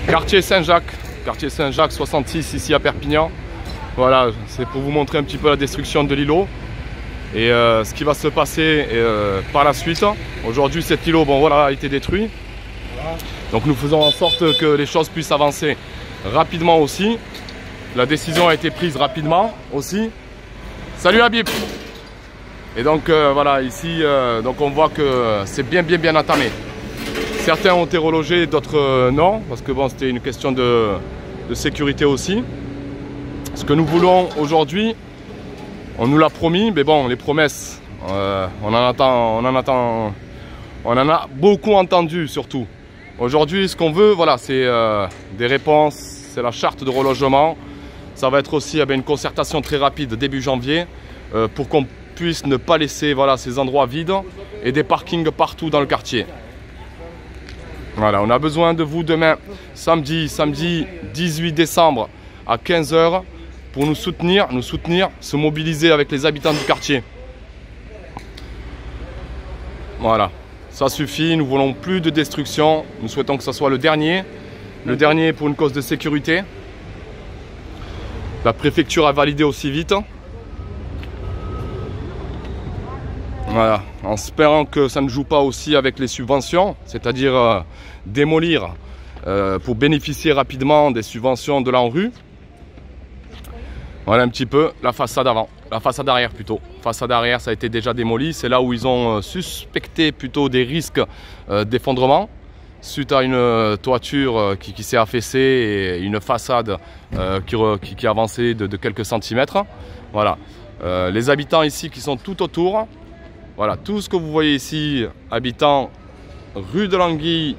Quartier Saint-Jacques, 66 ici à Perpignan. Voilà, c'est pour vous montrer un petit peu la destruction de l'îlot et ce qui va se passer par la suite. Aujourd'hui, cet îlot, bon voilà, a été détruit. Donc nous faisons en sorte que les choses puissent avancer rapidement aussi. La décision a été prise rapidement aussi. Salut Habib. Et donc voilà, ici, donc on voit que c'est bien entamé. Certains ont été relogés, d'autres non, parce que bon, c'était une question de sécurité aussi. Ce que nous voulons aujourd'hui, on nous l'a promis, mais bon, les promesses, on en a beaucoup entendu surtout. Aujourd'hui, ce qu'on veut, voilà, c'est des réponses, c'est la charte de relogement. Ça va être aussi une concertation très rapide début janvier pour qu'on puisse ne pas laisser voilà, ces endroits vides et des parkings partout dans le quartier. Voilà, on a besoin de vous demain, samedi 18 décembre à 15 h pour nous soutenir, se mobiliser avec les habitants du quartier. Voilà, ça suffit, nous voulons plus de destruction, nous souhaitons que ce soit le dernier pour une cause de sécurité. La préfecture a validé aussi vite. Voilà, en espérant que ça ne joue pas aussi avec les subventions, c'est-à-dire démolir pour bénéficier rapidement des subventions de l'ANRU. Voilà un petit peu la façade avant, la façade arrière plutôt. La façade arrière, ça a été déjà démoli, c'est là où ils ont suspecté plutôt des risques d'effondrement suite à une toiture qui s'est affaissée et une façade qui a avancé de quelques centimètres. Voilà, les habitants ici qui sont tout autour. Voilà, tout ce que vous voyez ici, habitants rue de l'Anguille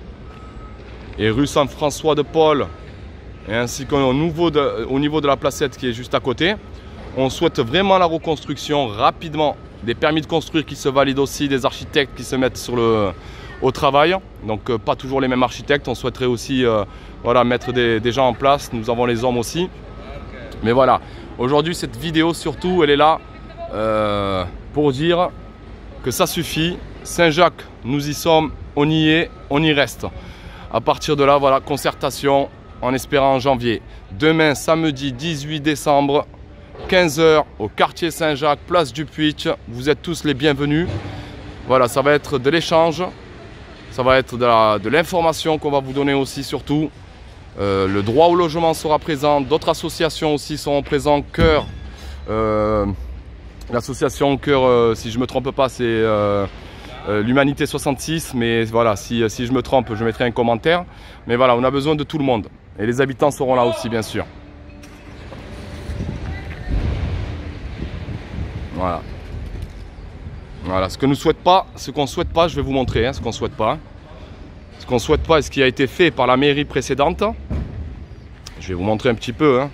et rue Saint-François-de-Paul, et ainsi qu'au niveau de la placette qui est juste à côté. On souhaite vraiment la reconstruction rapidement, des permis de construire qui se valident aussi, des architectes qui se mettent au travail. Donc pas toujours les mêmes architectes, on souhaiterait aussi voilà, mettre des gens en place, nous avons les hommes aussi. Mais voilà, aujourd'hui cette vidéo surtout, elle est là pour dire que ça suffit. Saint-Jacques, nous y sommes, on y est, on y reste. À partir de là, voilà, concertation en espérant en janvier. Demain, samedi 18 décembre, 15 h au quartier Saint-Jacques, place du Puig. Vous êtes tous les bienvenus. Voilà, ça va être de l'échange, ça va être de l'information qu'on va vous donner aussi surtout. Le droit au logement sera présent, d'autres associations aussi seront présentes. Cœur, l'association Cœur, si je ne me trompe pas, c'est l'Humanité 66, mais voilà, si je me trompe, je mettrai un commentaire. Mais voilà, on a besoin de tout le monde. Et les habitants seront là aussi, bien sûr. Voilà. Voilà, ce qu'on ne souhaite pas, je vais vous montrer hein, ce qu'on ne souhaite pas. Ce qu'on ne souhaite pas et ce qui a été fait par la mairie précédente. Je vais vous montrer un petit peu. Hein.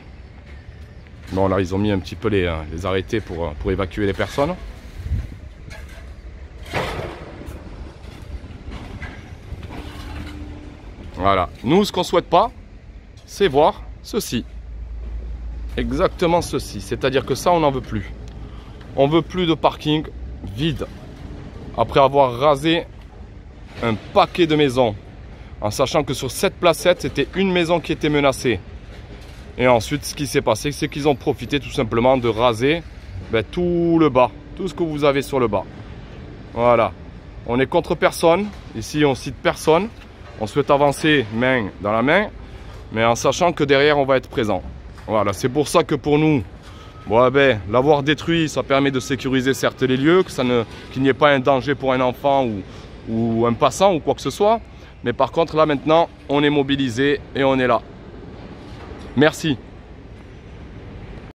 Bon, là, ils ont mis un petit peu les arrêtés pour évacuer les personnes. Voilà. Nous, ce qu'on ne souhaite pas, c'est voir ceci. Exactement ceci. C'est-à-dire que ça, on n'en veut plus. On ne veut plus de parking vide. Après avoir rasé un paquet de maisons, en sachant que sur cette placette, c'était une maison qui était menacée. Et ensuite, ce qui s'est passé, c'est qu'ils ont profité tout simplement de raser tout le bas, tout ce que vous avez sur le bas. Voilà. On est contre personne. Ici, on cite personne. On souhaite avancer main dans la main, mais en sachant que derrière, on va être présent. Voilà. C'est pour ça que pour nous, bon, l'avoir détruit, ça permet de sécuriser certes les lieux, qu'il n'y ait pas un danger pour un enfant ou un passant ou quoi que ce soit. Mais par contre, là maintenant, on est mobilisé et on est là. Merci.